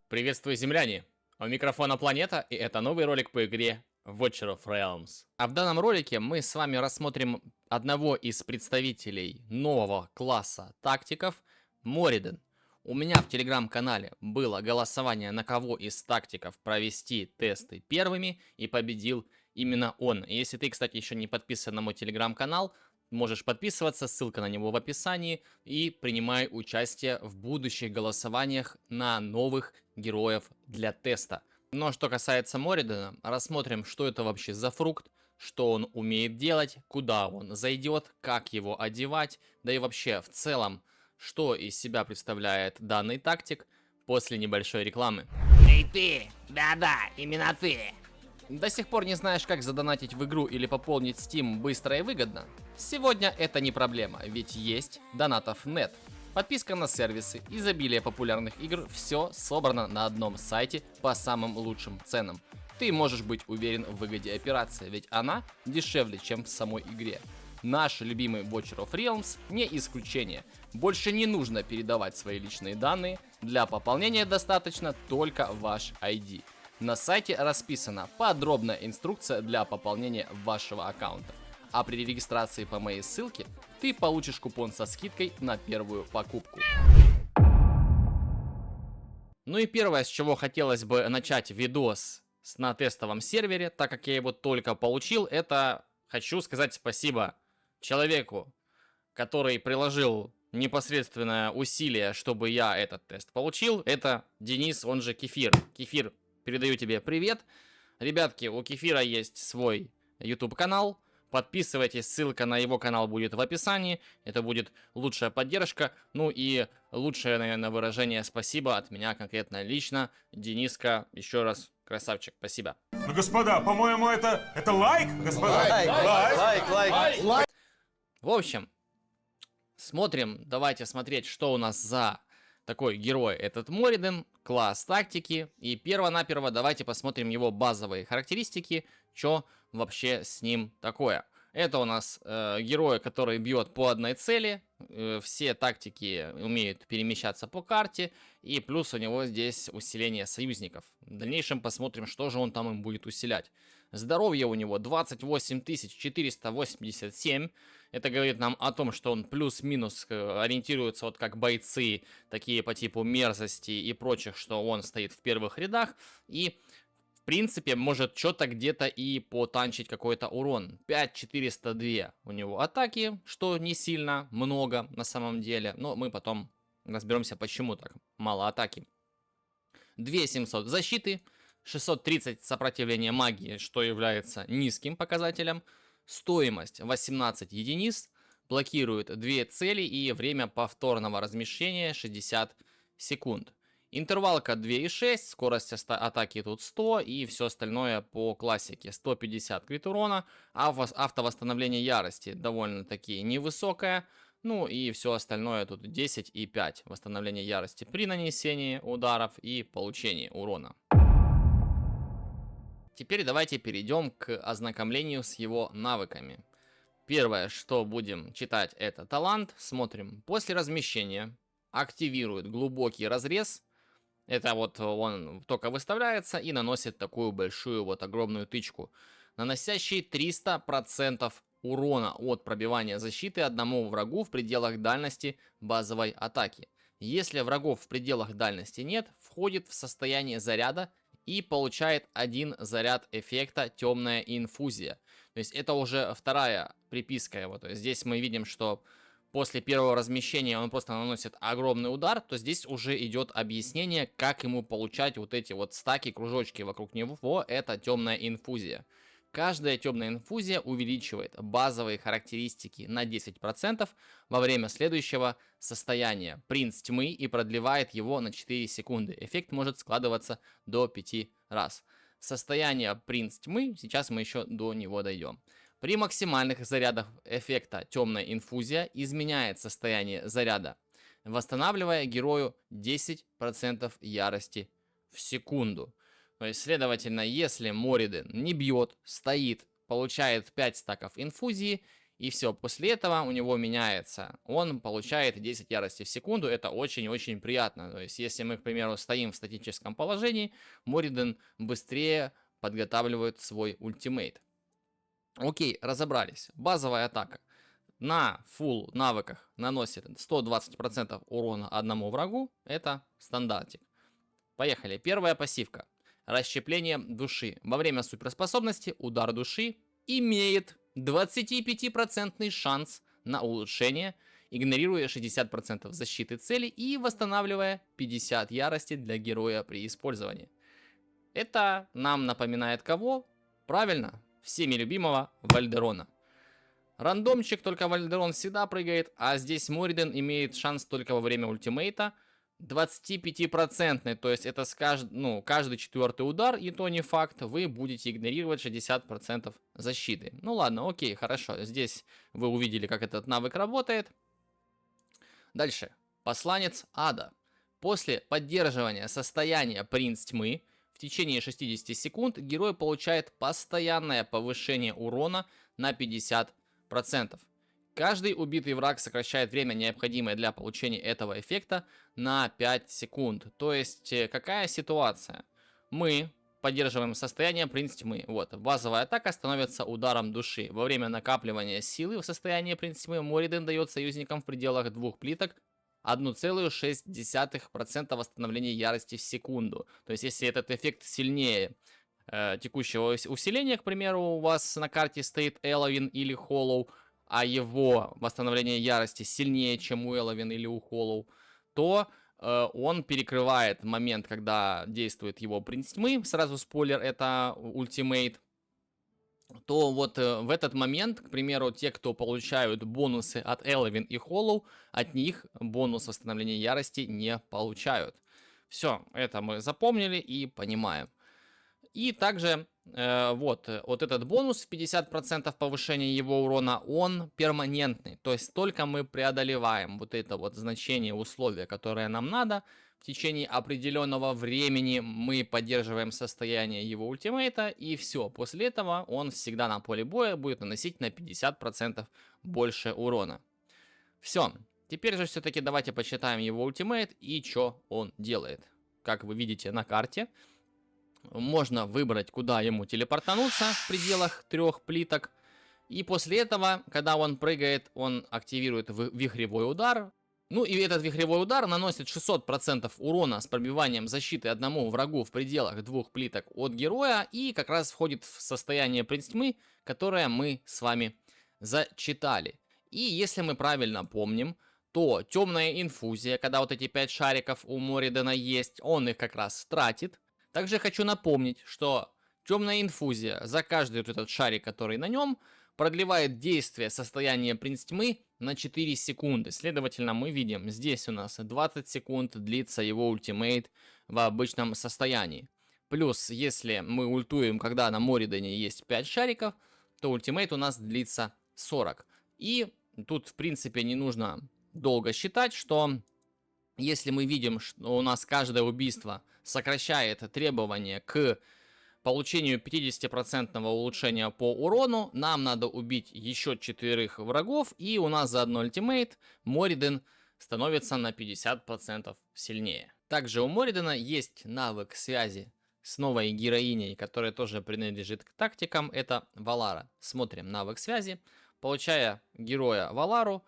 Приветствую, земляне! У микрофона Планета, и это новый ролик по игре Watcher of Realms. А в данном ролике мы с вами рассмотрим одного из представителей нового класса тактиков, Мориден. У меня в телеграм-канале было голосование, на кого из тактиков провести тесты первыми, и победил именно он. И если ты, кстати, еще не подписан на мой телеграм-канал, можешь подписываться, ссылка на него в описании, и принимай участие в будущих голосованиях на новых героев для теста. Но что касается Моридена, рассмотрим, что это вообще за фрукт, что он умеет делать, куда он зайдет, как его одевать, да и вообще в целом, что из себя представляет данный тактик после небольшой рекламы. Эй ты! Да-да, именно ты! До сих пор не знаешь, как задонатить в игру или пополнить Steam быстро и выгодно? Сегодня это не проблема, ведь есть донатов нет. Подписка на сервисы, изобилие популярных игр, все собрано на одном сайте по самым лучшим ценам. Ты можешь быть уверен в выгоде операции, ведь она дешевле, чем в самой игре. Наш любимый Watcher of Realms не исключение. Больше не нужно передавать свои личные данные, для пополнения достаточно только ваш ID. На сайте расписана подробная инструкция для пополнения вашего аккаунта. А при регистрации по моей ссылке ты получишь купон со скидкой на первую покупку. Ну и первое, с чего хотелось бы начать видос на тестовом сервере, так как я его только получил, это хочу сказать спасибо человеку, который приложил непосредственное усилие, чтобы я этот тест получил. Это Денис, он же Кефир. Кефир, передаю тебе привет. Ребятки, у Кефира есть свой YouTube канал. Подписывайтесь, ссылка на его канал будет в описании. Это будет лучшая поддержка. Ну и лучшее, наверное, выражение спасибо от меня конкретно лично. Дениска, еще раз красавчик, спасибо. Ну, господа, по-моему, это лайк, господа. Лайк! В общем, смотрим, давайте смотреть, что у нас за такой герой этот Мориден, класс тактики. И перво-наперво давайте посмотрим его базовые характеристики, что вообще с ним такое. Это у нас герой, который бьет по одной цели, все тактики умеют перемещаться по карте, и плюс у него здесь усиление союзников. В дальнейшем посмотрим, что же он там им будет усилять. Здоровье у него 28 487. Это говорит нам о том, что он плюс-минус ориентируется вот как бойцы, такие по типу мерзости и прочих, что он стоит в первых рядах. И в принципе может что-то где-то и потанчить какой-то урон. 5402 у него атаки, что не сильно много на самом деле. Но мы потом разберемся, почему так мало атаки. 2700 защиты. 630 сопротивления магии, что является низким показателем. Стоимость 18 единиц. Блокирует 2 цели и время повторного размещения 60 секунд. Интервалка 2,6, скорость атаки тут 100 и все остальное по классике. 150 крит урона, а автовосстановление ярости довольно-таки невысокое. Ну и все остальное тут 10 и 5 восстановление ярости при нанесении ударов и получении урона. Теперь давайте перейдем к ознакомлению с его навыками. Первое, что будем читать, это талант. Смотрим. После размещения активирует глубокий разрез. Это вот он только выставляется и наносит такую большую вот огромную тычку, наносящий 300% урона от пробивания защиты одному врагу в пределах дальности базовой атаки. Если врагов в пределах дальности нет, входит в состояние заряда и получает один заряд эффекта темная инфузия. То есть это уже вторая приписка его. То есть здесь мы видим, что после первого размещения он просто наносит огромный удар, то здесь уже идет объяснение, как ему получать вот эти вот стаки, кружочки вокруг него. Это темная инфузия. Каждая темная инфузия увеличивает базовые характеристики на 10% во время следующего состояния Принц Тьмы и продлевает его на 4 секунды. Эффект может складываться до 5 раз. Состояние Принц Тьмы, сейчас мы еще до него дойдем. При максимальных зарядах эффекта темная инфузия изменяет состояние заряда, восстанавливая герою 10% ярости в секунду. То есть, следовательно, если Мориден не бьет, стоит, получает 5 стаков инфузии И все, после этого у него меняется. Он получает 10 ярости в секунду. Это очень-очень приятно. То есть, если мы, к примеру, стоим в статическом положении, Мориден быстрее подготавливает свой ультимейт. Окей, разобрались. Базовая атака. На фулл навыках наносит 120% урона одному врагу. Это стандартик. Поехали. Первая пассивка. Расщепление души. Во время суперспособности удар души имеет 25% шанс на улучшение, игнорируя 60% защиты цели и восстанавливая 50 ярости для героя при использовании. Это нам напоминает кого? Правильно, всеми любимого Вальдерона. Рандомчик, только Вальдерон всегда прыгает, а здесь Мориден имеет шанс только во время ультимейта. 25%, то есть это каждый четвертый удар, и то не факт, вы будете игнорировать 60% защиты. Ну ладно, окей, хорошо, здесь вы увидели, как этот навык работает. Дальше, посланец ада. После поддерживания состояния принц тьмы в течение 60 секунд герой получает постоянное повышение урона на 50%. Каждый убитый враг сокращает время, необходимое для получения этого эффекта, на 5 секунд. То есть, какая ситуация? Мы поддерживаем состояние принц тьмы. Вот, базовая атака становится ударом души. Во время накапливания силы в состоянии принц тьмы Мориден дает союзникам в пределах 2 плиток 1,6% восстановления ярости в секунду. То есть, если этот эффект сильнее текущего усиления, к примеру, у вас на карте стоит Эловин или Холлоу, а его восстановление ярости сильнее, чем у Эловин или у Холлоу, то он перекрывает момент, когда действует его принц тьмы. Сразу спойлер, это ультимейт. То вот в этот момент, к примеру, те, кто получают бонусы от Эловин и Холлоу, от них бонус восстановления ярости не получают. Все, это мы запомнили и понимаем. И также вот этот бонус в 50% повышения его урона, он перманентный. То есть только мы преодолеваем вот это вот значение условия, которое нам надо, в течение определенного времени мы поддерживаем состояние его ультимейта, и все. После этого он всегда на поле боя будет наносить на 50% больше урона. Все. Теперь же все-таки давайте почитаем его ультимейт и что он делает. Как вы видите на карте, можно выбрать, куда ему телепортануться в пределах 3 плиток. И после этого, когда он прыгает, он активирует вихревой удар. Ну и этот вихревой удар наносит 600% урона с пробиванием защиты одному врагу в пределах 2 плиток от героя. И как раз входит в состояние принц тьмы, которое мы с вами зачитали. И если мы правильно помним, то темная инфузия, когда вот эти 5 шариков у Моридена есть, он их как раз тратит. Также хочу напомнить, что темная инфузия за каждый вот этот шарик, который на нем, продлевает действие состояния принц тьмы на 4 секунды. Следовательно, мы видим, здесь у нас 20 секунд длится его ультимейт в обычном состоянии. Плюс, если мы ультуем, когда на Моридене есть 5 шариков, то ультимейт у нас длится 40. И тут, в принципе, не нужно долго считать, что если мы видим, что у нас каждое убийство сокращает требования к получению 50% улучшения по урону, нам надо убить еще 4 врагов, и у нас за одно ультимейт Мориден становится на 50% сильнее. Также у Моридена есть навык связи с новой героиней, которая тоже принадлежит к тактикам, это Валара. Смотрим навык связи. Получая героя Валару,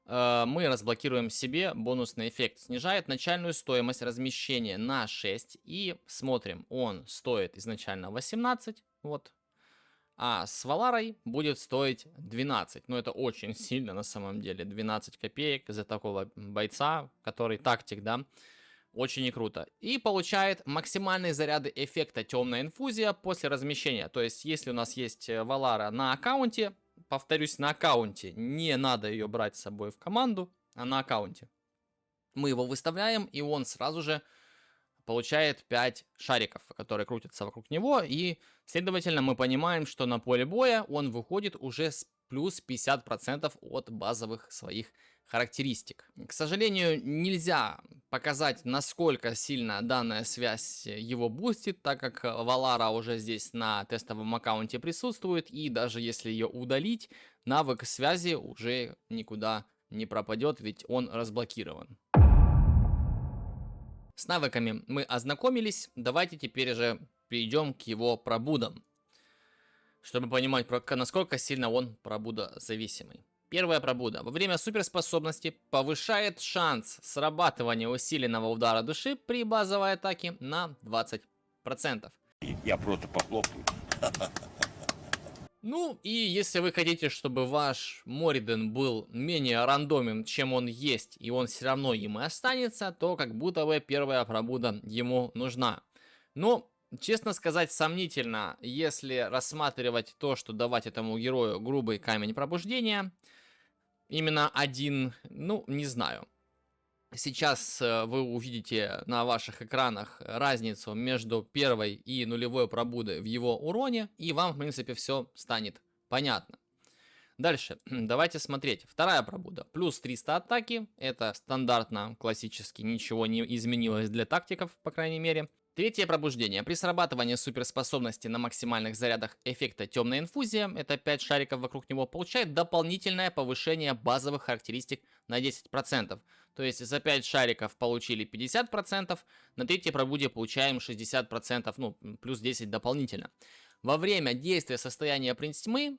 мы разблокируем себе бонусный эффект. Снижает начальную стоимость размещения на 6. И смотрим, он стоит изначально 18. Вот. А с Валарой будет стоить 12. Но это очень сильно на самом деле. 12 копеек за такого бойца, который тактик, да. Очень не круто. И получает максимальные заряды эффекта темная инфузия после размещения. То есть, если у нас есть Валара на аккаунте, повторюсь, на аккаунте, не надо ее брать с собой в команду, а на аккаунте. Мы его выставляем, и он сразу же получает 5 шариков, которые крутятся вокруг него, и, следовательно, мы понимаем, что на поле боя он выходит уже с плюс 50% от базовых своих характеристик. К сожалению, нельзя показать, насколько сильно данная связь его бустит, так как Валара уже здесь на тестовом аккаунте присутствует, и даже если ее удалить, навык связи уже никуда не пропадет, ведь он разблокирован. С навыками мы ознакомились, давайте теперь же перейдем к его пробудам, чтобы понимать, насколько сильно он пробудозависимый. Первая пробуда. Во время суперспособности повышает шанс срабатывания усиленного удара души при базовой атаке на 20%. Я просто похлопаю. Ну, и если вы хотите, чтобы ваш Мориден был менее рандомен, чем он есть, и он все равно им и останется, то как будто бы первая пробуда ему нужна. Но, честно сказать, сомнительно, если рассматривать то, что давать этому герою грубый камень пробуждения. Именно один, ну, не знаю. Сейчас вы увидите на ваших экранах разницу между первой и нулевой пробудой в его уроне, и вам, в принципе, все станет понятно. Дальше, давайте смотреть. Вторая пробуда. Плюс 300 атаки. Это стандартно, классически, ничего не изменилось для тактиков, по крайней мере. Третье пробуждение. При срабатывании суперспособности на максимальных зарядах эффекта темная инфузия, это 5 шариков вокруг него, получает дополнительное повышение базовых характеристик на 10%. То есть за 5 шариков получили 50%, на третьей пробуде получаем 60%, ну, плюс 10 дополнительно. Во время действия состояния принц тьмы,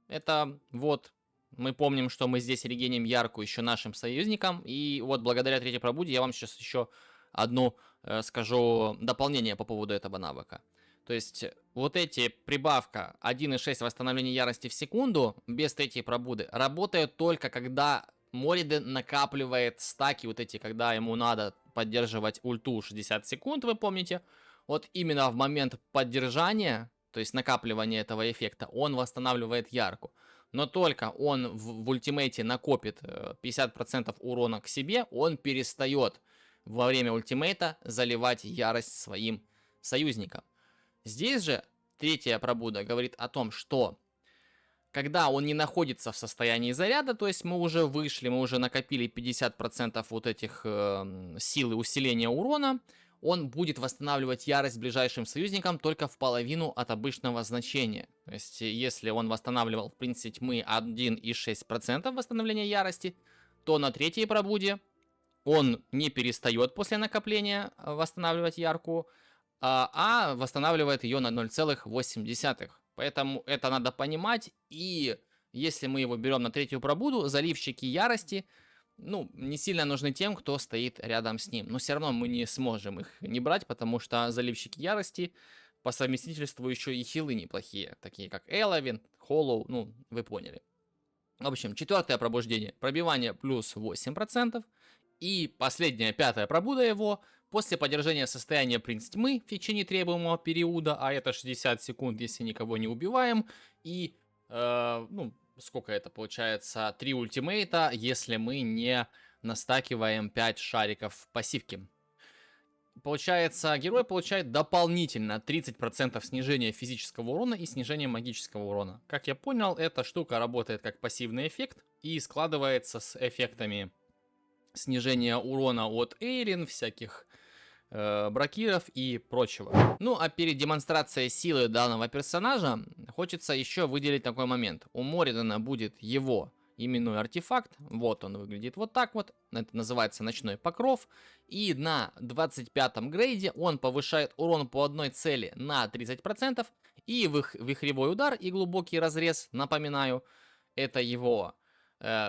это вот, мы помним, что мы здесь регеним яркую еще нашим союзникам, и вот благодаря третьей пробуде я вам сейчас еще одну скажу дополнение по поводу этого навыка. То есть вот эти прибавка 1,6 восстановления ярости в секунду без третьей пробуды работают только когда Мориден накапливает стаки вот эти, когда ему надо поддерживать ульту 60 секунд, вы помните. Вот именно в момент поддержания, то есть накапливания этого эффекта, он восстанавливает ярку. Но только он в ультимейте накопит 50% урона к себе, он перестает во время ультимейта заливать ярость своим союзникам. Здесь же третья пробуда говорит о том, что когда он не находится в состоянии заряда, то есть мы уже вышли, мы уже накопили 50% вот этих силы усиления урона, он будет восстанавливать ярость ближайшим союзникам только в половину от обычного значения. То есть если он восстанавливал в принципе тьмы 1,6% восстановления ярости, то на третьей пробуде он не перестает после накопления восстанавливать яркую, а восстанавливает ее на 0,8. Поэтому это надо понимать. И если мы его берем на третью пробуду, заливщики ярости, ну, не сильно нужны тем, кто стоит рядом с ним. Но все равно мы не сможем их не брать, потому что заливщики ярости по совместительству еще и хилы неплохие, такие как Эловин, Холлоу, ну, вы поняли. В общем, четвертое пробуждение. Пробивание плюс 8%. И последняя, пятая пробуда его, после поддержания состояния принц тьмы в течение требуемого периода, а это 60 секунд, если никого не убиваем, и, ну, сколько это получается, 3 ультимейта, если мы не настакиваем 5 шариков в пассивке. Получается, герой получает дополнительно 30% снижения физического урона и снижения магического урона. Как я понял, эта штука работает как пассивный эффект и складывается с эффектами снижение урона от Эйрин, всяких бракиров и прочего. Ну, а перед демонстрацией силы данного персонажа хочется еще выделить такой момент. У Моридена будет его именной артефакт. Вот он выглядит вот так вот. Это называется ночной покров. И на 25-м грейде он повышает урон по одной цели на 30%. И вихревой удар и глубокий разрез, напоминаю, это его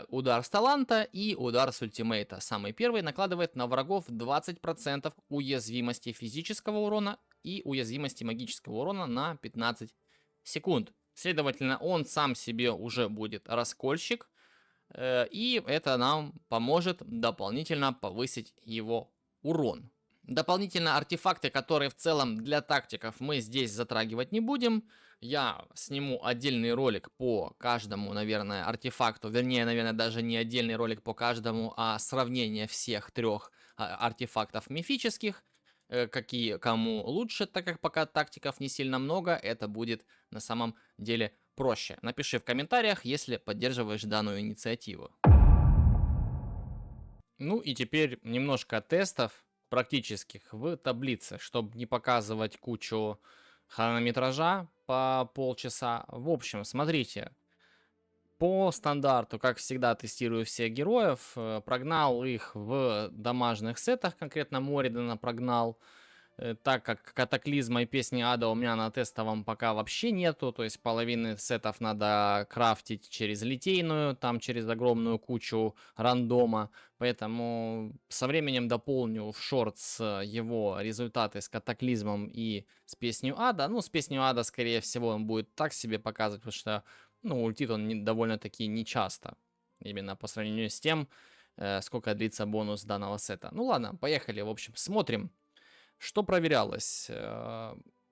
удар с таланта и удар с ультимейта. Самый первый накладывает на врагов 20% уязвимости физического урона и уязвимости магического урона на 15 секунд. Следовательно, он сам себе уже будет раскольщик, и это нам поможет дополнительно повысить его урон. Дополнительно артефакты, которые в целом для тактиков мы здесь затрагивать не будем. Я сниму отдельный ролик по каждому, наверное, артефакту. Вернее, наверное, даже не отдельный ролик по каждому, а сравнение всех трех артефактов мифических. Какие кому лучше, так как пока тактиков не сильно много, это будет на самом деле проще? Напиши в комментариях, если поддерживаешь данную инициативу. Ну и теперь немножко тестов практических в таблице, чтобы не показывать кучу хронометража по полчаса. В общем, смотрите, по стандарту, как всегда, тестирую всех героев, прогнал их в домашних сетах, конкретно Моридана прогнал. Так как катаклизма и песни ада у меня на тестовом пока вообще нету, то есть половины сетов надо крафтить через литейную, там через огромную кучу рандома, поэтому со временем дополню в шортс его результаты с катаклизмом и с песней ада. Ну, с песней ада, скорее всего, он будет так себе показывать, потому что, ну, ультит он довольно-таки нечасто, именно по сравнению с тем, сколько длится бонус данного сета. Ну ладно, поехали, в общем, смотрим. Что проверялось?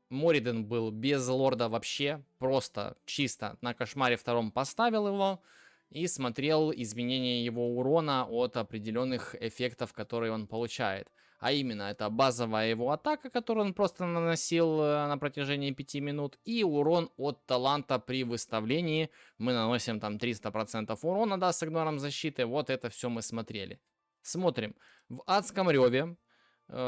Мориден был без лорда вообще, просто чисто на кошмаре втором поставил его и смотрел изменения его урона от определенных эффектов, которые он получает. А именно, это базовая его атака, которую он просто наносил на протяжении 5 минут, и урон от таланта при выставлении. Мы наносим там 300% урона, да, с игнором защиты. Вот это все мы смотрели. Смотрим. В адском реве.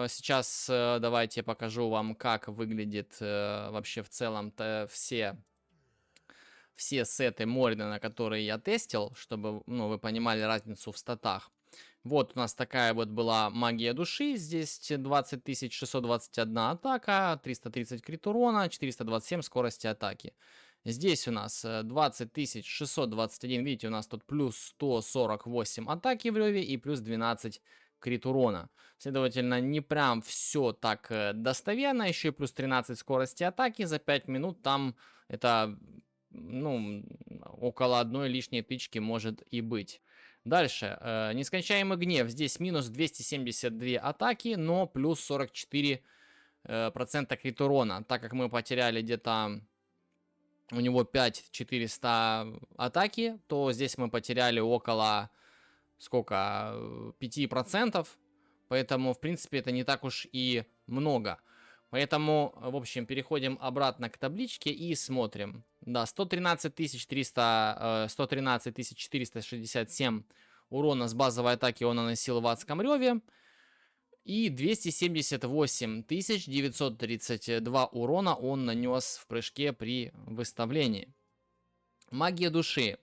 Сейчас давайте покажу вам, как выглядит вообще в целом-то все сеты Моридана, которые я тестил, чтобы, ну, вы понимали разницу в статах. Вот у нас такая вот была магия души, здесь 20 621 атака, 330 крит урона, 427 скорости атаки. Здесь у нас 20 621, видите, у нас тут плюс 148 атаки в реве и плюс 12 крит урона. Следовательно, не прям все так достоверно. Еще и плюс 13 скорости атаки за 5 минут. Там это, ну, около одной лишней тычки может и быть. Дальше. Нескончаемый гнев. Здесь минус 272 атаки, но плюс 44% крит урона. Так как мы потеряли где-то у него 5400 атаки, то здесь мы потеряли около... сколько? 5%. Поэтому, в принципе, это не так уж и много. Поэтому, в общем, переходим обратно к табличке и смотрим. Да, 113 467 урона с базовой атаки он наносил в адском реве. И 278 932 урона он нанес в прыжке при выставлении. Магия души.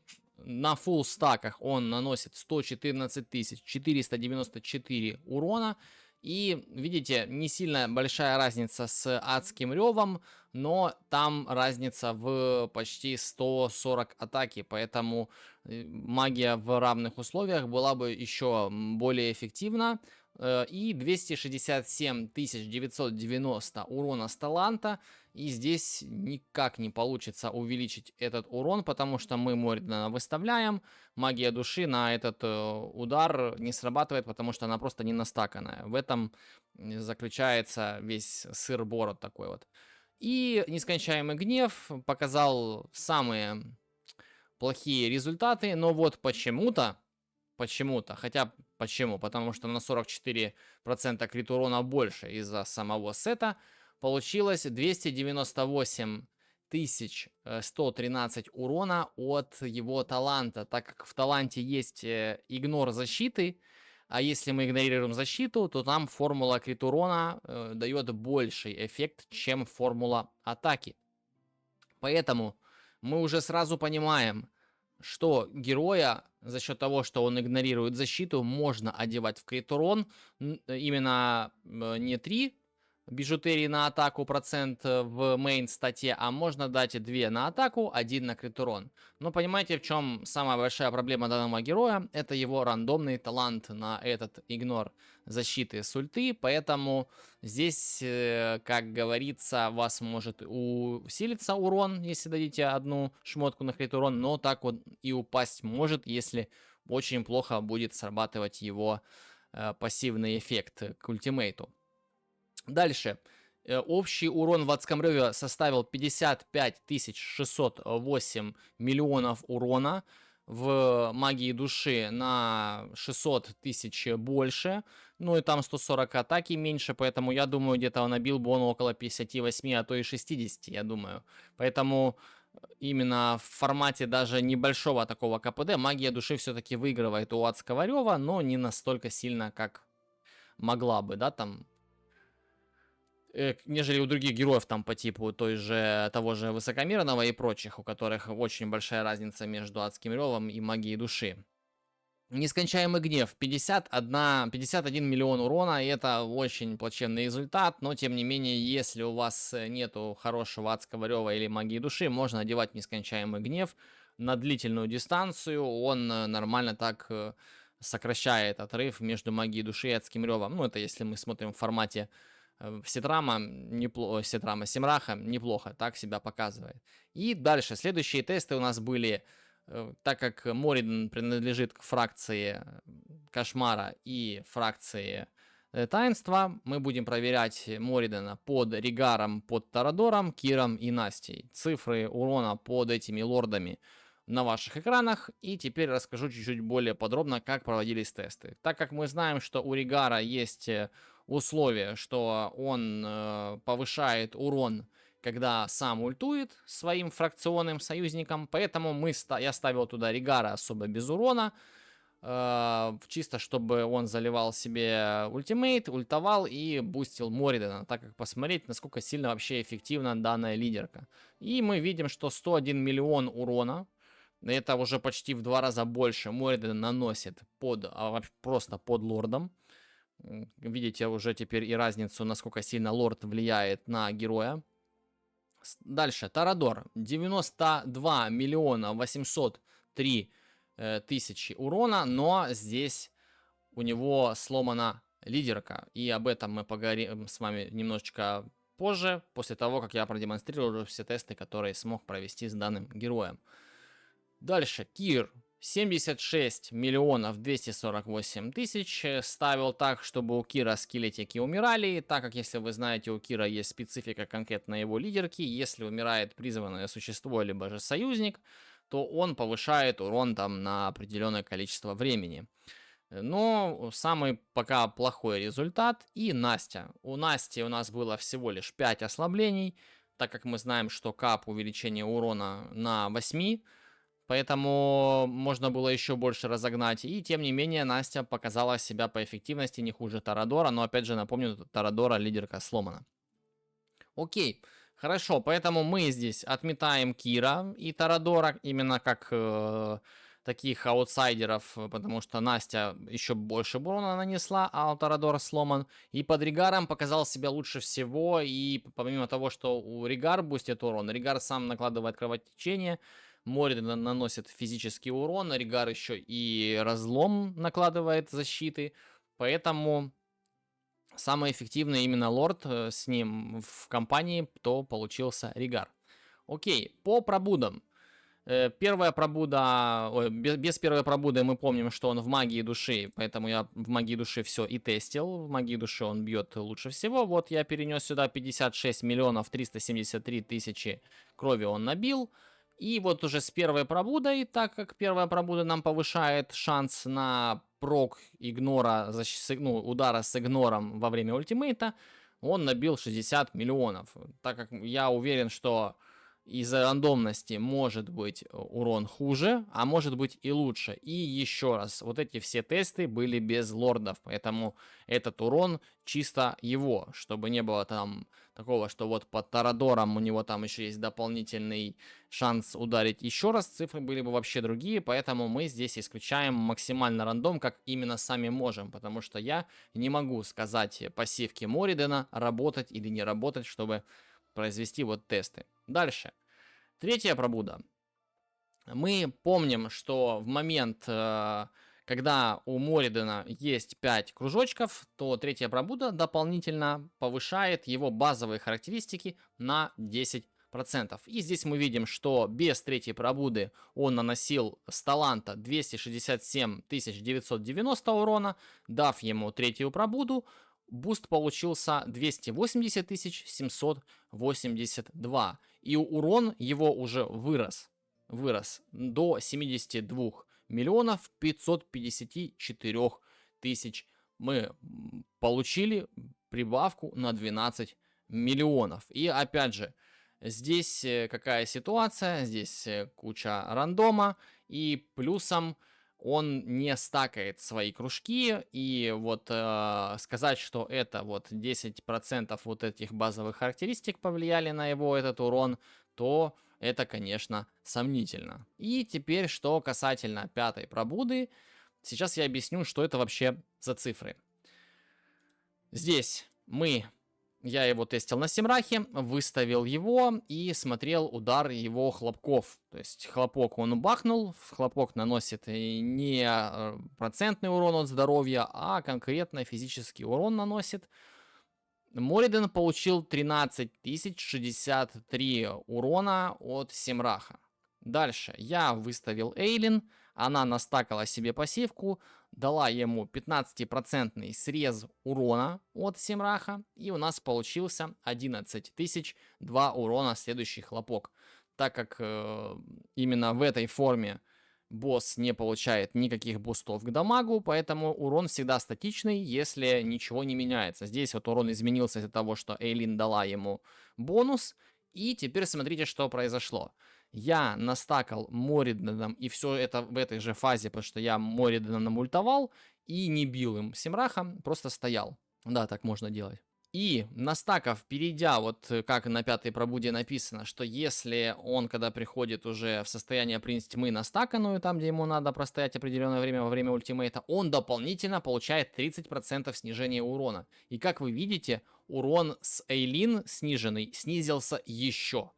На фулл стаках он наносит 114 494 урона. И, видите, не сильно большая разница с адским ревом, но там разница в почти 140 атаки. Поэтому магия в равных условиях была бы еще более эффективна. И 267 990 урона с таланта. И здесь никак не получится увеличить этот урон, потому что мы Моридана выставляем. Магия души на этот удар не срабатывает, потому что она просто не настаканная. В этом заключается весь сыр-бород такой вот. И нескончаемый гнев показал самые плохие результаты, но вот почему-то, хотя почему? Потому что на 44% крит урона больше из-за самого сета, получилось 298 113 урона от его таланта, так как в таланте есть игнор защиты, а если мы игнорируем защиту, то там формула крит урона дает больший эффект, чем формула атаки. Поэтому мы уже сразу понимаем, что героя за счет того, что он игнорирует защиту, можно одевать в крит урон. Именно не 3 бижутерии на атаку процент в мейн стате, а можно дать 2 на атаку, 1 на крит урон. Но понимаете, в чем самая большая проблема данного героя? Это его рандомный талант на этот игнор защиты с ульты, поэтому здесь, как говорится, у вас может усилиться урон, если дадите одну шмотку на крит урон, но так вот и упасть может, если очень плохо будет срабатывать его пассивный эффект к ультимейту. Дальше. Общий урон в адском реве составил 55 608 миллионов урона. В магии души на 600 тысяч больше. Ну и там 140 атаки меньше, поэтому я думаю, где-то набил бы он около 58, а то и 60, я думаю. Поэтому именно в формате даже небольшого такого КПД магия души все-таки выигрывает у адского рева, но не настолько сильно, как могла бы, да, там, нежели у других героев там по типу того же Высокомерного и прочих, у которых очень большая разница между адским ревом и магией души. Нескончаемый гнев, 51 миллион урона, и это очень плачевный результат, но тем не менее, если у вас нету хорошего адского рева или магии души, можно одевать нескончаемый гнев на длительную дистанцию, он нормально так сокращает отрыв между магией души и адским ревом. Ну, это если мы смотрим в формате Симраха, неплохо так себя показывает. И дальше, следующие тесты у нас были. Так как Мориден принадлежит к фракции Кошмара и фракции Таинства, мы будем проверять Моридена под Ригаром, под Торадором, Киром и Настей. Цифры урона под этими лордами на ваших экранах. И теперь расскажу чуть-чуть более подробно, как проводились тесты. Так как мы знаем, что у Ригара есть условие, что он повышает урон, когда сам ультует своим фракционным союзникам, поэтому я ставил туда Ригара особо без урона, чисто чтобы он заливал себе ультимейт, ультовал и бустил Моридена, так как посмотреть, насколько сильно вообще эффективна данная лидерка. И мы видим, что 101 миллион урона, это уже почти в 2 раза больше Мориден наносит просто под лордом. Видите уже теперь и разницу, насколько сильно лорд влияет на героя. Дальше, Торадор, 92 миллиона 803 тысячи урона, но здесь у него сломана лидерка, и об этом мы поговорим с вами немножечко позже, после того, как я продемонстрирую все тесты, которые смог провести с данным героем. Дальше, Кир, 76 миллионов 248 тысяч, ставил так, чтобы у Кира скелетики умирали, так как, если вы знаете, у Кира есть специфика конкретно его лидерки, если умирает призванное существо, либо же союзник, то он повышает урон там на определенное количество времени. Но самый пока плохой результат и Настя. У Насти у нас было всего лишь 5 ослаблений, так как мы знаем, что кап увеличение урона на 8, поэтому можно было еще больше разогнать. И тем не менее Настя показала себя по эффективности не хуже Торадора. Но опять же напомню, Торадора лидерка сломана. Окей, хорошо, поэтому мы здесь отметаем Кира и Торадора именно как таких аутсайдеров, потому что Настя еще больше урона нанесла, а Торадор сломан. И под Ригаром показал себя лучше всего. И помимо того, что у Ригар бустит урон, Ригар сам накладывает кровотечение. Мориден наносит физический урон, Ригар еще и разлом накладывает защиты, поэтому самый эффективный именно лорд с ним в компании, то получился Ригар. Окей, по пробудам. Первая пробуда, без первой пробуды мы помним, что он в магии души, поэтому я в магии души все и тестил. В магии души он бьет лучше всего. Вот я перенес сюда 56 миллионов 373 тысячи крови он набил. И вот уже с первой пробудой, так как первая пробуда нам повышает шанс на прок игнора, удара с игнором во время ультимейта, он набил 60 миллионов. Так как я уверен, что из-за рандомности может быть урон хуже, а может быть и лучше. И еще раз, вот эти все тесты были без лордов, поэтому этот урон чисто его, чтобы не было там такого, что вот под Торадором у него там еще есть дополнительный шанс ударить еще раз, цифры были бы вообще другие, поэтому мы здесь исключаем максимально рандом, как именно сами можем, потому что я не могу сказать пассивке Моридена работать или не работать, чтобы произвести вот тесты. Дальше. Третья пробуда. Мы помним, что в момент, когда у Моридена есть 5 кружочков, то третья пробуда дополнительно повышает его базовые характеристики на 10%. И здесь мы видим, что без третьей пробуды он наносил с таланта 267 990 урона, дав ему третью пробуду. Буст получился 280 782. И урон его уже вырос до 72 миллионов 554 тысяч. Мы получили прибавку на 12 миллионов. И опять же, Здесь какая ситуация? Здесь куча рандома, и плюсом он не стакает свои кружки, и вот сказать, что это вот 10% вот этих базовых характеристик повлияли на его этот урон, то это, конечно, сомнительно. И теперь, что касательно пятой пробуды, сейчас я объясню, что это вообще за цифры. Здесь я его тестил на Симрахе, выставил его и смотрел удар его хлопков. То есть хлопок он бахнул, хлопок наносит не процентный урон от здоровья, а конкретно физический урон наносит. Мориден получил 13 063 урона от Симраха. Дальше я выставил Эйлин, она настакала себе пассивку, дала ему 15% срез урона от Симраха, и у нас получился 11 002 урона следующий хлопок. Так как именно в этой форме босс не получает никаких бустов к дамагу, поэтому урон всегда статичный, если ничего не меняется. Здесь вот урон изменился из-за того, что Эйлин дала ему бонус, и теперь смотрите, что произошло. Я настакал Мориденом, и все это в этой же фазе, потому что я Мориденом ультовал и не бил им Симраха, просто стоял. Да, так можно делать. И настакав, перейдя, вот как на пятой пробуде написано, что если он, когда приходит уже в состояние принц тьмы настаканную, там, где ему надо простоять определенное время во время ультимейта, он дополнительно получает 30% снижения урона. И как вы видите, урон с Эйлин сниженный снизился еще.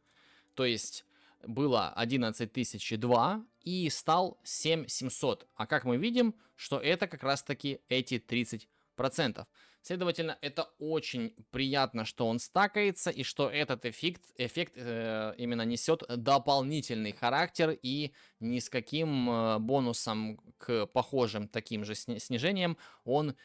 То есть было 11 002 и стал 7700. А как мы видим, что это как раз таки эти 30%. Следовательно, это очень приятно, что он стакается, и что этот эффект именно несет дополнительный характер, и ни с каким бонусом к похожим таким же снижениям он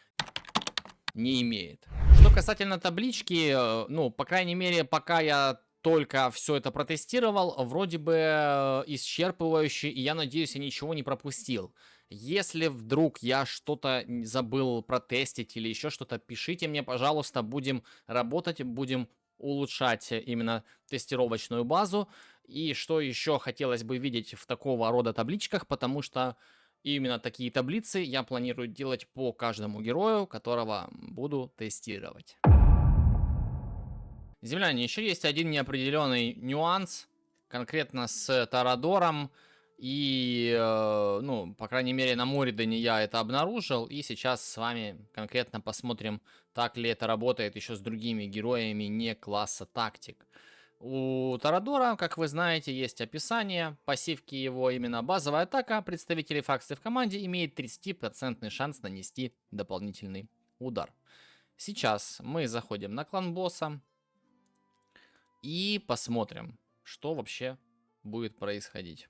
не имеет. Что касательно таблички, ну, по крайней мере, пока я только все это протестировал, вроде бы исчерпывающе, и я надеюсь, я ничего не пропустил. Если вдруг я что-то забыл протестить или еще что-то, пишите мне, пожалуйста, будем работать, будем улучшать именно тестировочную базу. И что еще хотелось бы видеть в такого рода табличках, потому что именно такие таблицы я планирую делать по каждому герою, которого буду тестировать. Земляне, еще есть один неопределенный нюанс, конкретно с Торадором. И, ну, по крайней мере, на Моридене я это обнаружил. И сейчас с вами конкретно посмотрим, так ли это работает еще с другими героями не класса тактик. У Торадора, как вы знаете, есть описание. Пассивки его именно базовая атака. Представители фракции в команде имеет 30% шанс нанести дополнительный удар. Сейчас мы заходим на клан босса. И посмотрим, что вообще будет происходить.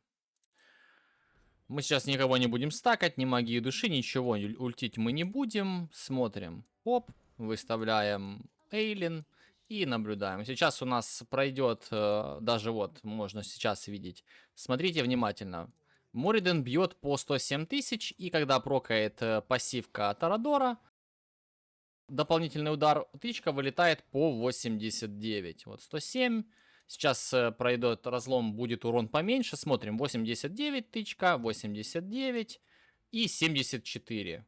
Мы сейчас никого не будем стакать, ни магии души, ничего ультить мы не будем. Смотрим. Оп, выставляем Эйлин и наблюдаем. Сейчас у нас пройдет, даже вот, можно сейчас видеть. Смотрите внимательно. Мориден бьет по 107 тысяч, и когда прокает пассивка Торадора, дополнительный удар, тычка вылетает по 89. Вот 107. Сейчас пройдет разлом, будет урон поменьше. Смотрим, 89 тычка, 89 и 74.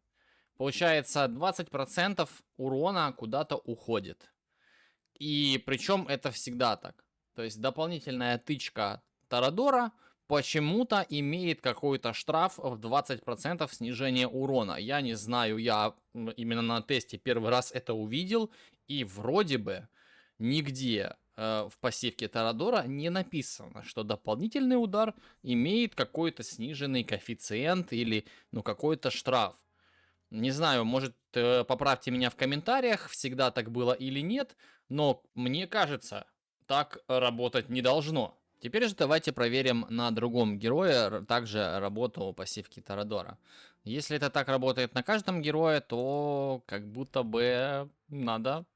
Получается, 20% урона куда-то уходит. И причем это всегда так. То есть дополнительная тычка Торадора почему-то имеет какой-то штраф в 20% снижения урона. Я не знаю, я именно на тесте первый раз это увидел. И вроде бы нигде в пассивке Торадора не написано, что дополнительный удар имеет какой-то сниженный коэффициент или ну какой-то штраф. Не знаю, может поправьте меня в комментариях, всегда так было или нет, но мне кажется, так работать не должно. Теперь же давайте проверим на другом герое также работу пассивки Торадора. Если это так работает на каждом герое, то как будто бы надо...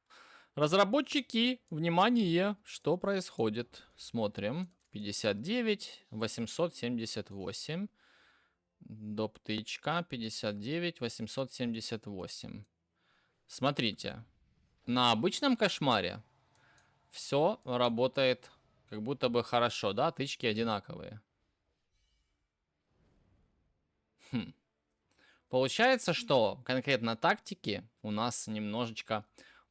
Разработчики, внимание, что происходит? Смотрим. 59, 878. Доптычка 59, 878. Смотрите. На обычном кошмаре все работает Как будто бы хорошо, да? Тычки одинаковые. Хм. Получается, что конкретно тактики у нас немножечко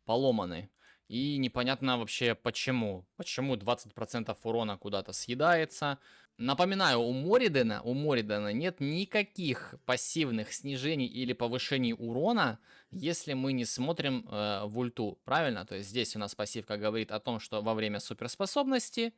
поломаны. И непонятно вообще почему. Почему 20% урона куда-то съедается. Напоминаю, у Моридена нет никаких пассивных снижений или повышений урона, если мы не смотрим в ульту. Правильно? То есть здесь у нас пассивка говорит о том, что во время суперспособности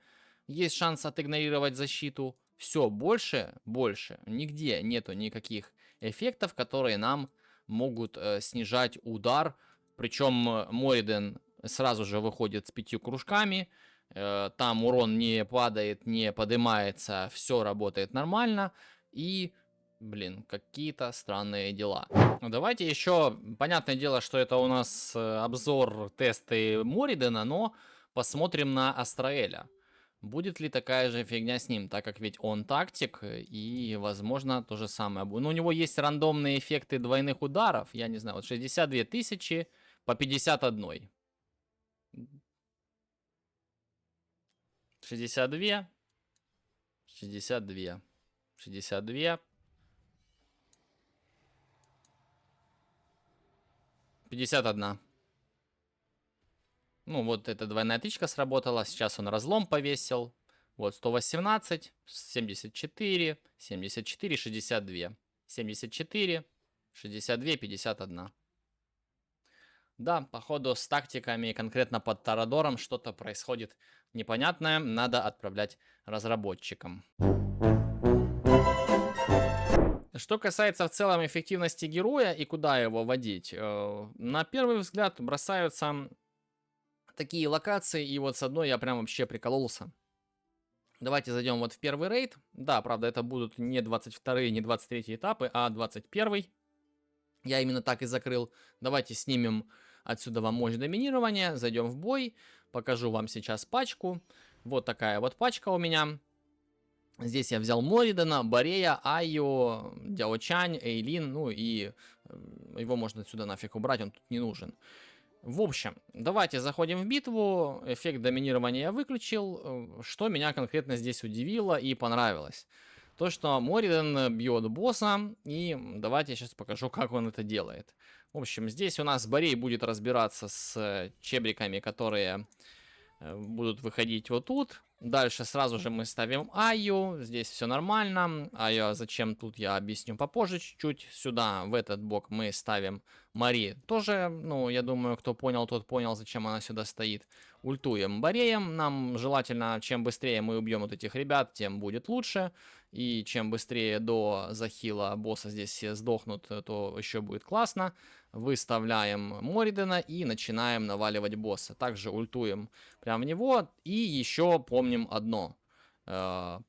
есть шанс отигнорировать защиту. Все, больше, нигде нету никаких эффектов, которые нам могут снижать удар. Причем Мориден сразу же выходит с 5 кружками. Там урон не падает, не поднимается, все работает нормально. И, блин, какие-то странные дела. Давайте еще, понятное дело, что это у нас обзор, тесты Моридена, но посмотрим на Астраэля. Будет ли такая же фигня с ним, так как ведь он тактик, и, возможно, то же самое. Ну, у него есть рандомные эффекты двойных ударов, я не знаю, вот 62 тысячи по 51. 62, 62, 62, 51. Ну, вот эта двойная тычка сработала. Сейчас он разлом повесил. Вот 118, 74, 74, 62. 74, 62, 51. Да, походу с тактиками, конкретно под Торадором, что-то происходит непонятное. Надо отправлять разработчикам. Что касается в целом эффективности героя и куда его водить, на первый взгляд бросаются такие локации, и вот с одной я прям вообще прикололся. Давайте зайдем вот в первый рейд. Да, правда, это будут не 22-е, не 23-е этапы, а 21-й. Я именно так и закрыл. Давайте снимем отсюда вам мощь доминирования, зайдем в бой, покажу вам сейчас пачку. Вот такая вот пачка у меня. Здесь я взял Моридена, Борея, Айо, Дяочань, Эйлин, ну и его можно отсюда нафиг убрать, он тут не нужен. В общем, давайте заходим в битву. Эффект доминирования я выключил. Что меня конкретно здесь удивило и понравилось? То, что Мориден бьет босса, и давайте я сейчас покажу, как он это делает. В общем, здесь у нас Борей будет разбираться с чебриками, которые будут выходить вот тут. Дальше сразу же мы ставим Айю, здесь все нормально. Айю зачем тут, я объясню попозже чуть-чуть. Сюда, в этот бок мы ставим Мари. Тоже, ну, я думаю, кто понял, тот понял, зачем она сюда стоит. Ультуем Бореем. Нам желательно, чем быстрее мы убьем вот этих ребят, тем будет лучше. И чем быстрее до захила босса здесь все сдохнут, то еще будет классно. Выставляем Моридена и начинаем наваливать босса. Также ультуем прямо в него. И еще помним одно.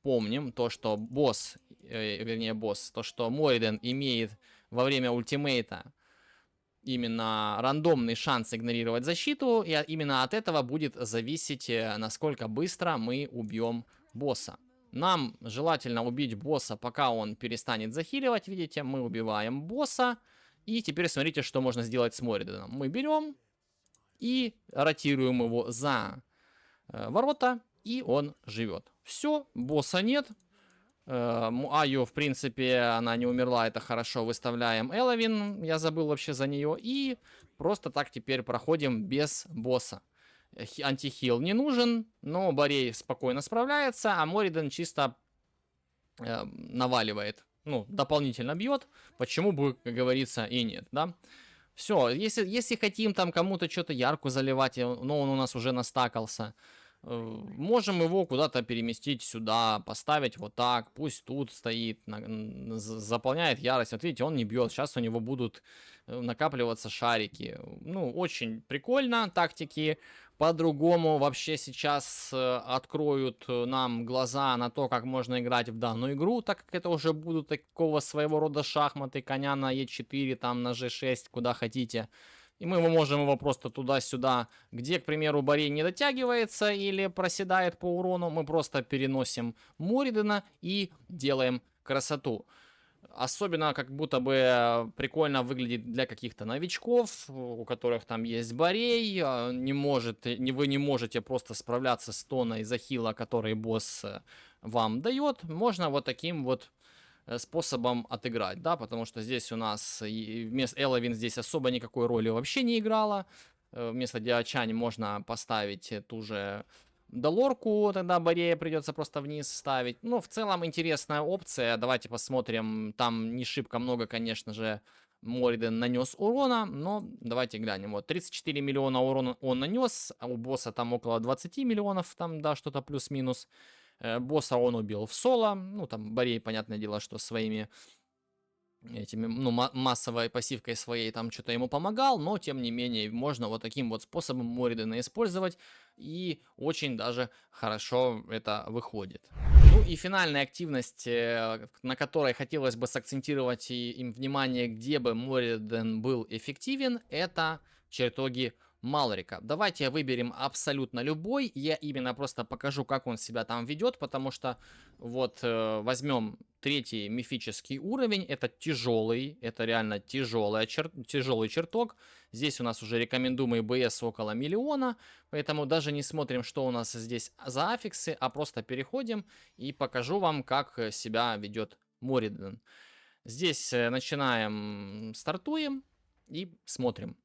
Помним то, что босс, то, что Мориден имеет во время ультимейта именно рандомный шанс игнорировать защиту. И именно от этого будет зависеть, насколько быстро мы убьем босса. Нам желательно убить босса, пока он перестанет захиливать. Видите, мы убиваем босса. И теперь смотрите, что можно сделать с Мориденом. Мы берем и ротируем его за ворота, и он живет. Все, босса нет. Айо, в принципе, она не умерла, это хорошо. Выставляем Эловин, я забыл вообще за нее. И просто так теперь проходим без босса. Антихил не нужен, но Борей спокойно справляется, а Мориден чисто наваливает. Ну, дополнительно бьет. Почему бы, как говорится, и нет, да? Все, если хотим там кому-то что-то ярко заливать, но он у нас уже настакался, можем его куда-то переместить сюда, поставить вот так, пусть тут стоит, заполняет ярость. Вот видите, он не бьет, сейчас у него будут накапливаться шарики. Ну, очень прикольно, тактики. По-другому вообще сейчас откроют нам глаза на то, как можно играть в данную игру, так как это уже будут такого своего рода шахматы, коня на Е4, там на G6, куда хотите. И мы можем его просто туда-сюда, где, к примеру, Борей не дотягивается или проседает по урону, мы просто переносим Моридена и делаем красоту. Особенно как будто бы прикольно выглядит для каких-то новичков, у которых там есть барей, вы не можете просто справляться с тоной захила, который босс вам дает. Можно вот таким вот способом отыграть, да, потому что здесь у нас вместо Эловин здесь особо никакой роли вообще не играла. Вместо Диачань можно поставить ту же Долорку, тогда Борея придется просто вниз ставить. Ну, в целом интересная опция. Давайте посмотрим. Там не шибко много, конечно же, Мориден нанес урона, но давайте глянем. Вот 34 миллиона урона он нанес, а у босса там около 20 миллионов, там, да, что-то плюс-минус. Босса он убил в соло. Ну, там Борей, понятное дело, что своими этими, ну, массовой пассивкой своей там что-то ему помогал, но тем не менее можно вот таким вот способом Моридена использовать, и очень даже хорошо это выходит. Ну и финальная активность, на которой хотелось бы сакцентировать им внимание, где бы Мориден был эффективен, это чертоги Малрика. Давайте выберем абсолютно любой. Я именно просто покажу, как он себя там ведет, потому что вот возьмем третий мифический уровень. Это тяжелый, это реально тяжелый чертог. Здесь у нас уже рекомендуемый БС около 1 миллиона, поэтому даже не смотрим, что у нас здесь за аффиксы, а просто переходим и покажу вам, как себя ведет Мориден. Здесь начинаем, стартуем и смотрим.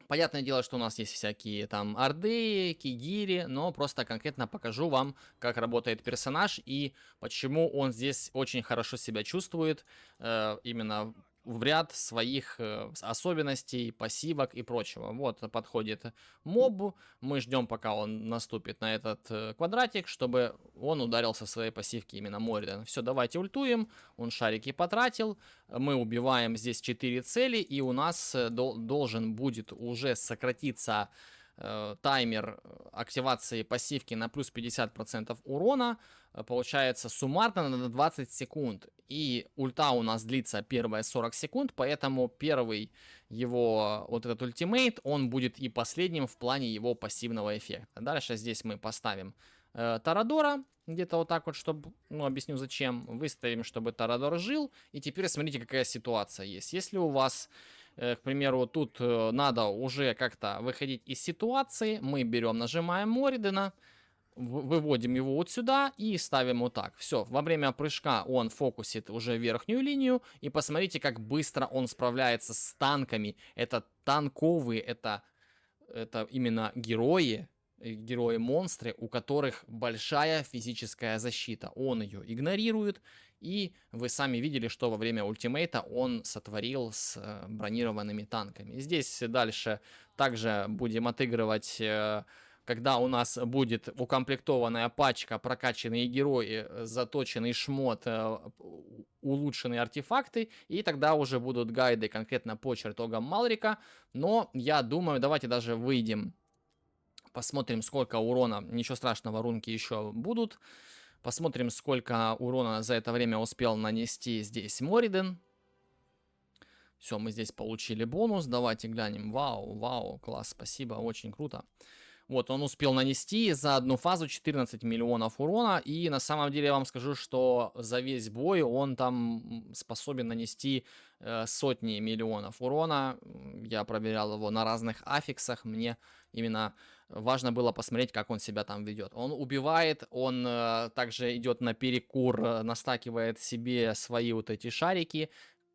Понятное дело, что у нас есть всякие там орды, кигири, но просто конкретно покажу вам, как работает персонаж и почему он здесь очень хорошо себя чувствует, именно в ряд своих особенностей, пассивок и прочего. Вот подходит моб, мы ждем, пока он наступит на этот квадратик, чтобы он ударился своей пассивки именно Мориден. Все, давайте ультуем, он шарики потратил, мы убиваем здесь 4 цели, и у нас должен будет уже сократиться таймер активации пассивки на плюс 50% урона, получается суммарно на 20 секунд. И ульта у нас длится первые 40 секунд, поэтому первый его вот этот ультимейт, он будет и последним в плане его пассивного эффекта. Дальше здесь мы поставим Торадора, где-то вот так вот, чтобы, ну, объясню зачем. Выставим, чтобы Торадор жил. И теперь смотрите, какая ситуация есть. Если у вас, к примеру, тут надо уже как-то выходить из ситуации, мы берем, нажимаем Моридена, выводим его вот сюда и ставим вот так. Все, во время прыжка он фокусит уже верхнюю линию. И посмотрите, как быстро он справляется с танками. Это танковые, это именно герои-монстры, у которых большая физическая защита. Он ее игнорирует. И вы сами видели, что во время ультимейта он сотворил с бронированными танками. Здесь дальше также будем отыгрывать... Когда у нас будет укомплектованная пачка, прокачанные герои, заточенный шмот, улучшенные артефакты, и тогда уже будут гайды конкретно по чертогам Малрика. Но я думаю, давайте даже выйдем, посмотрим, сколько урона. Ничего страшного, рунки еще будут. Посмотрим, сколько урона за это время успел нанести здесь Мориден. Все, мы здесь получили бонус. Давайте глянем. Вау, вау, класс, спасибо, очень круто. Вот, он успел нанести за одну фазу 14 миллионов урона. И на самом деле я вам скажу, что за весь бой он там способен нанести сотни миллионов урона. Я проверял его на разных аффиксах. Мне именно важно было посмотреть, как он себя там ведет. Он убивает, он также идет на перекур, настакивает себе свои вот эти шарики.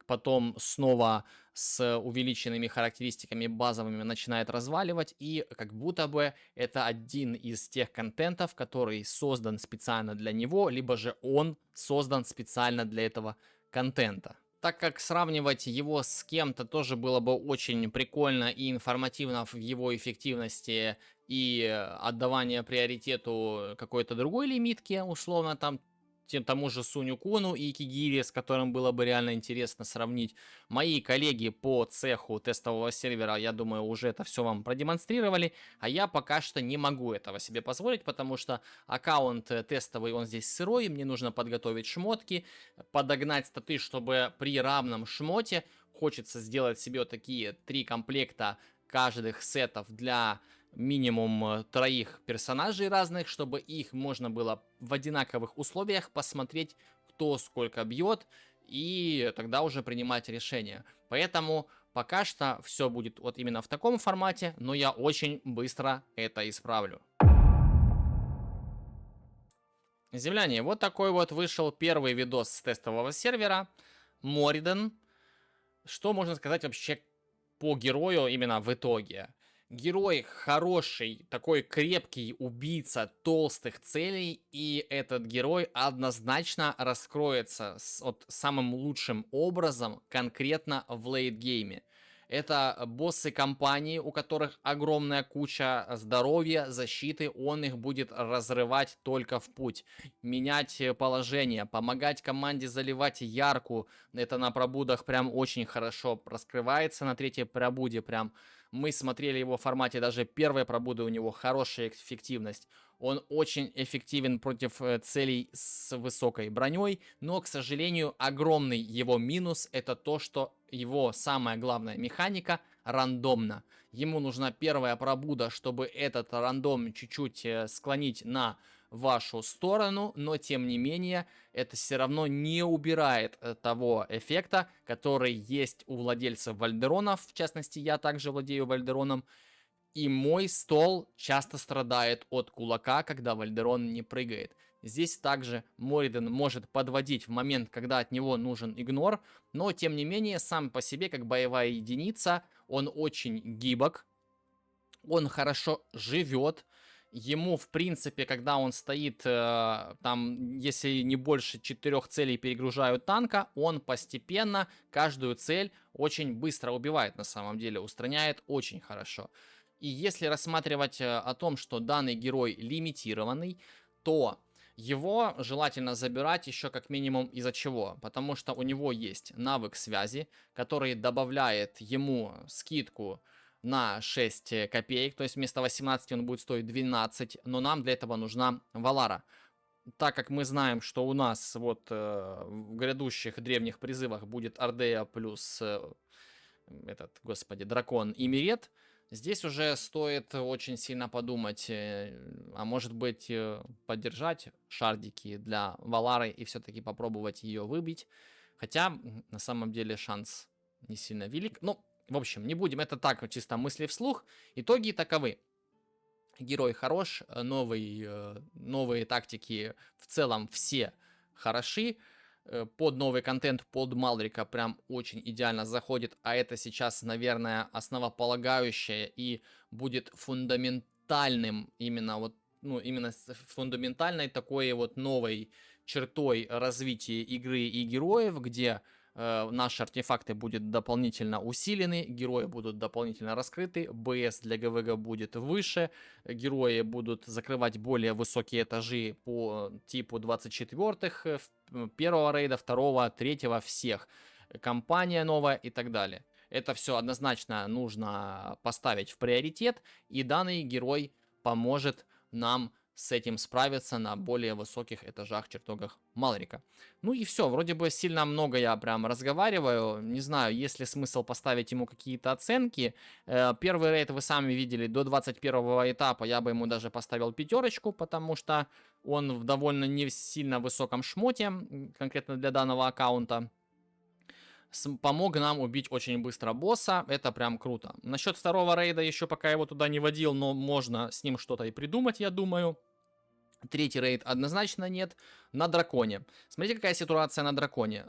Потом снова с увеличенными характеристиками базовыми начинает разваливать. И как будто бы это один из тех контентов, который создан специально для него, либо же он создан специально для этого контента. Так как сравнивать его с кем-то тоже было бы очень прикольно и информативно в его эффективности и отдавание приоритету какой-то другой лимитке, условно там, тому же Суню Кону и Кигири, с которым было бы реально интересно сравнить. Мои коллеги по цеху тестового сервера, я думаю, уже это все вам продемонстрировали, а я пока что не могу этого себе позволить, потому что аккаунт тестовый, он здесь сырой, мне нужно подготовить шмотки, подогнать статы, чтобы при равном шмоте хочется сделать себе вот такие 3 комплекта каждых сетов для минимум 3 персонажей разных, чтобы их можно было в одинаковых условиях посмотреть, кто сколько бьет, и тогда уже принимать решение. Поэтому пока что все будет вот именно в таком формате, но я очень быстро это исправлю. Земляне, вот такой вот вышел первый видос с тестового сервера. Мориден. Что можно сказать вообще по герою именно в итоге? Герой хороший, такой крепкий убийца толстых целей, и этот герой однозначно раскроется самым лучшим образом конкретно в лейтгейме. Это боссы компании, у которых огромная куча здоровья, защиты, он их будет разрывать только в путь. Менять положение, помогать команде заливать ярку, это на пробудах прям очень хорошо раскрывается, на третьей пробуде прям. Мы смотрели его в формате даже первой пробуды, у него хорошая эффективность. Он очень эффективен против целей с высокой броней, но, к сожалению, огромный его минус это то, что его самая главная механика рандомна. Ему нужна первая пробуда, чтобы этот рандом чуть-чуть склонить на вашу сторону, но тем не менее это все равно не убирает того эффекта, который есть у владельцев вальдеронов. В частности, я также владею вальдероном. И мой стол часто страдает от кулака, когда вальдерон не прыгает. Здесь также Мориден может подводить в момент, когда от него нужен игнор, но тем не менее сам по себе как боевая единица он очень гибок, он хорошо живет. Ему, в принципе, когда он стоит, там, если не больше 4 целей перегружают танка, он постепенно каждую цель очень быстро убивает на самом деле, устраняет очень хорошо. И если рассматривать о том, что данный герой лимитированный, то его желательно забирать еще как минимум из-за чего? Потому что у него есть навык связи, который добавляет ему скидку на 6 копеек, то есть вместо 18 он будет стоить 12, но нам для этого нужна Валара. Так как мы знаем, что у нас вот в грядущих древних призывах будет Ардея плюс дракон и Мирет, здесь уже стоит очень сильно подумать, а может быть поддержать шардики для Валары и все-таки попробовать ее выбить. Хотя на самом деле шанс не сильно велик. Ну, в общем, не будем, это так, чисто мысли вслух. Итоги таковы. Герой хорош, новые тактики в целом все хороши. Под новый контент, под Малрика прям очень идеально заходит. А это сейчас, наверное, основополагающее и будет фундаментальным именно вот, ну, именно фундаментальной такой вот новой чертой развития игры и героев, где наши артефакты будут дополнительно усилены, герои будут дополнительно раскрыты, БС для ГВГ будет выше, герои будут закрывать более высокие этажи по типу 24-х, первого рейда, второго, третьего, всех, компания новая и так далее. Это все однозначно нужно поставить в приоритет, и данный герой поможет нам с этим справиться на более высоких этажах чертогах Малрика. Ну и все, вроде бы сильно много я прям разговариваю. Не знаю, есть ли смысл поставить ему какие-то оценки. Первый рейд вы сами видели, до 21 этапа я бы ему даже поставил 5, потому что он в довольно не сильно высоком шмоте, конкретно для данного аккаунта. Помог нам убить очень быстро босса, это прям круто. Насчет второго рейда еще пока его туда не водил, но можно с ним что-то и придумать, я думаю. Третий рейд однозначно нет. На драконе. Смотрите, какая ситуация на драконе.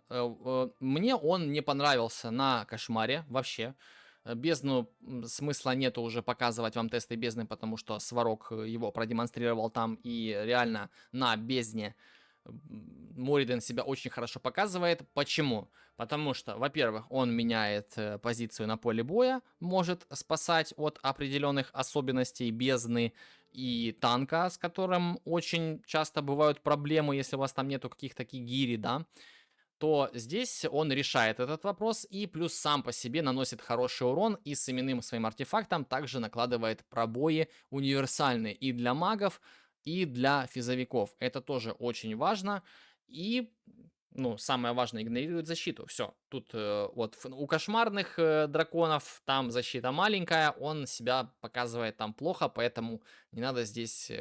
Мне он не понравился на кошмаре вообще. Бездну смысла нету уже показывать вам тесты бездны, потому что Сварог его продемонстрировал там, и реально на бездне Мориден себя очень хорошо показывает. Почему? Потому что, во-первых, он меняет позицию на поле боя, может спасать от определенных особенностей бездны и танка, с которым очень часто бывают проблемы, если у вас там нету каких-то кигири, да, то здесь он решает этот вопрос и плюс сам по себе наносит хороший урон и с именным своим артефактом также накладывает пробои универсальные и для магов, и для физовиков. Это тоже очень важно. И, ну, самое важное, игнорирует защиту. Все. Тут вот у кошмарных драконов там защита маленькая, он себя показывает там плохо, поэтому не надо здесь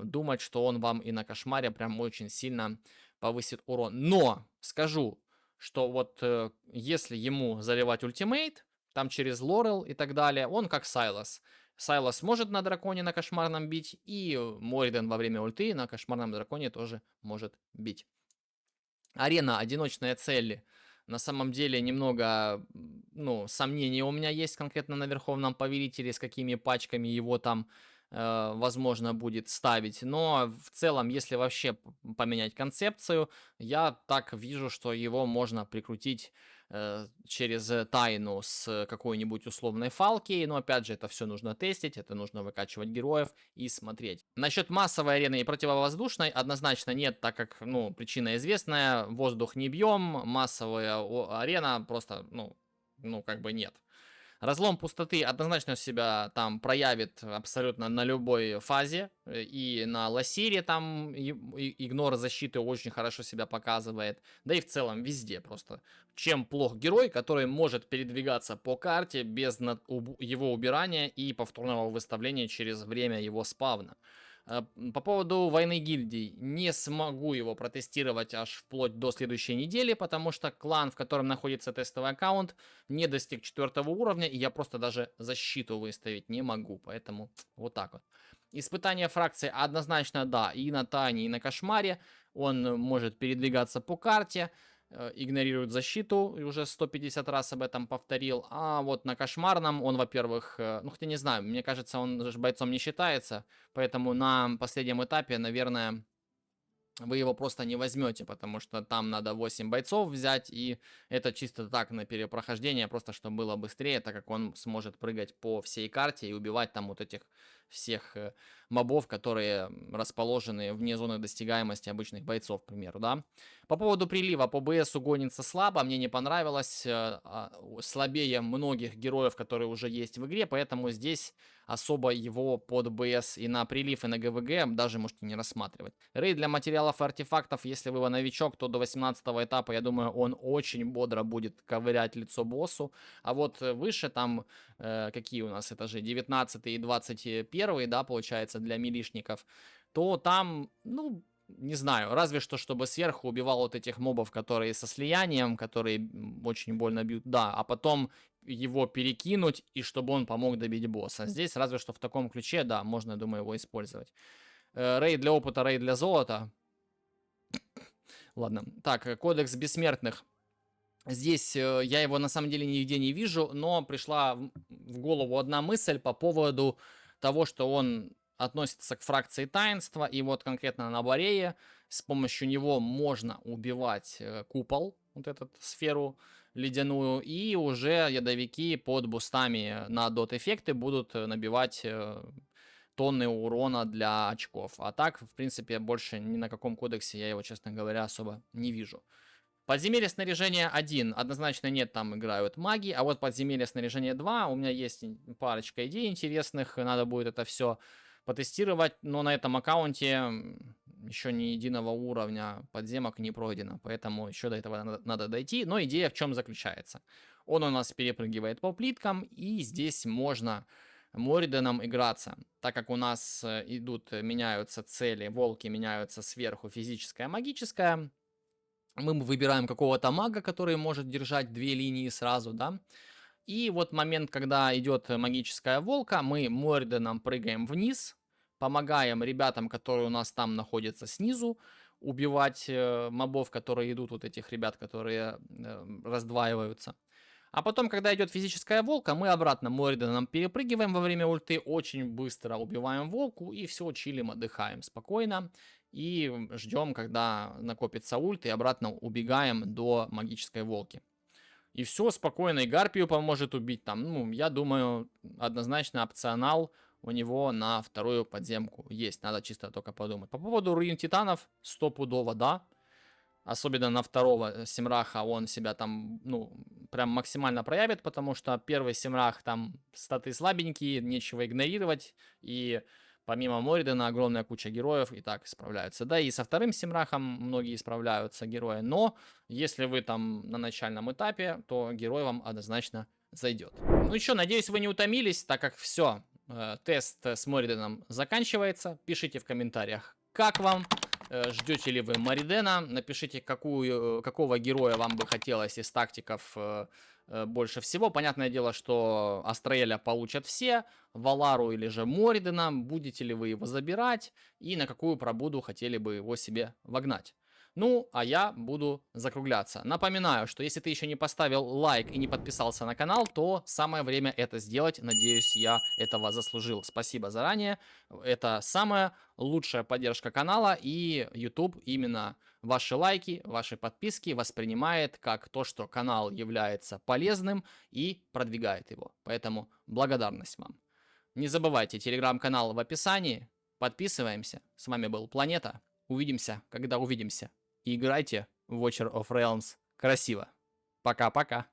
думать, что он вам и на кошмаре прям очень сильно повысит урон. Но, скажу, что вот если ему заливать ультимейт, там через Лорел и так далее, он как Сайлас. Сайлас может на драконе на кошмарном бить, и Мориден во время ульты на кошмарном драконе тоже может бить. Арена, одиночные цели. На самом деле немного, ну, сомнений у меня есть конкретно на Верховном Повелителе, с какими пачками его там возможно будет ставить. Но в целом, если вообще поменять концепцию, я так вижу, что его можно прикрутить через тайну с какой-нибудь условной фалки. Но опять же, это все нужно тестить, это нужно выкачивать героев и смотреть. Насчет массовой арены и противовоздушной однозначно нет, так как, ну, причина известная. Воздух не бьем, массовая арена просто, ну, как бы нет. Разлом пустоты однозначно себя там проявит абсолютно на любой фазе. И на Лассире там игнор защиты очень хорошо себя показывает. Да и в целом везде просто. Чем плох герой, который может передвигаться по карте без его убирания и повторного выставления через время его спавна. По поводу войны гильдий, не смогу его протестировать аж вплоть до следующей недели, потому что клан, в котором находится тестовый аккаунт, не достиг 4 уровня, и я просто даже защиту выставить не могу, поэтому вот так вот. Испытание фракции однозначно да, и на Тайне, и на Кошмаре, он может передвигаться по карте, игнорирует защиту, и уже 150 раз об этом повторил. А вот на Кошмарном он, во-первых, ну хотя не знаю, мне кажется, он же бойцом не считается, поэтому на последнем этапе, наверное, вы его просто не возьмете, потому что там надо 8 бойцов взять, и это чисто так на перепрохождение, просто чтобы было быстрее, так как он сможет прыгать по всей карте и убивать там вот этих всех мобов, которые расположены вне зоны достигаемости обычных бойцов, к примеру, да. По поводу прилива, по БСу гонится слабо, мне не понравилось, слабее многих героев, которые уже есть в игре, поэтому здесь особо его под БС и на прилив, и на ГВГ даже можете не рассматривать. Рейд для материалов и артефактов, если вы новичок, то до 18 этапа, я думаю, он очень бодро будет ковырять лицо боссу, а вот выше там, какие у нас этажи, 19 и 21, да, получается, для милишников, то там, ну, не знаю, разве что, чтобы сверху убивал вот этих мобов, которые со слиянием, которые очень больно бьют, да, а потом его перекинуть, и чтобы он помог добить босса. Здесь разве что в таком ключе, да, можно, я думаю, его использовать. Рейд для опыта, рейд для золота. Ладно, так, кодекс бессмертных. Здесь я его на самом деле нигде не вижу, но пришла в голову одна мысль по поводу того, что он относится к фракции таинства, и вот конкретно на Борее с помощью него можно убивать купол, вот эту сферу ледяную, и уже ядовики под бустами на дот-эффекты будут набивать тонны урона для очков. А так, в принципе, больше ни на каком кодексе я его, честно говоря, особо не вижу. Подземелье снаряжения 1. Однозначно нет, там играют маги. А вот подземелье снаряжения 2. У меня есть парочка идей интересных. Надо будет это все потестировать. Но на этом аккаунте еще ни единого уровня подземок не пройдено. Поэтому еще до этого надо дойти. Но идея в чем заключается? Он у нас перепрыгивает по плиткам. И здесь можно Мориденом играться. Так как у нас меняются цели. Волки меняются сверху физическая, магическая. Мы выбираем какого-то мага, который может держать 2 линии сразу, да. И вот момент, когда идет магическая волка, мы Мориденом прыгаем вниз, помогаем ребятам, которые у нас там находятся снизу, убивать мобов, которые идут, вот этих ребят, которые раздваиваются. А потом, когда идет физическая волка, мы обратно Мориденом перепрыгиваем во время ульты, очень быстро убиваем волку и все, чилим, отдыхаем спокойно. И ждем, когда накопится ульт, и обратно убегаем до магической волки. И все, спокойно. И Гарпию поможет убить там. Ну, я думаю, однозначно опционал у него на вторую подземку есть. Надо чисто только подумать. По поводу руин титанов, стопудово да. Особенно на второго Симраха он себя там, ну, прям максимально проявит, потому что первый Симрах там статы слабенькие, нечего игнорировать. И помимо Моридена огромная куча героев и так справляются. Да, и со вторым Симрахом многие справляются герои. Но если вы там на начальном этапе, то герой вам однозначно зайдет. Ну еще, надеюсь, вы не утомились, так как все, тест с Мориденом заканчивается. Пишите в комментариях, как вам. Ждете ли вы Моридена? Напишите, какого героя вам бы хотелось из тактиков больше всего. Понятное дело, что Астраэля получат все, Валару или же Моридена. Будете ли вы его забирать и на какую пробуду хотели бы его себе вогнать? Ну, а я буду закругляться. Напоминаю, что если ты еще не поставил лайк и не подписался на канал, то самое время это сделать. Надеюсь, я этого заслужил. Спасибо заранее. Это самая лучшая поддержка канала, и YouTube именно ваши лайки, ваши подписки воспринимает как то, что канал является полезным и продвигает его. Поэтому благодарность вам. Не забывайте, телеграм-канал в описании. Подписываемся. С вами был Планета. Увидимся, когда увидимся. И играйте в Watcher of Realms красиво. Пока-пока.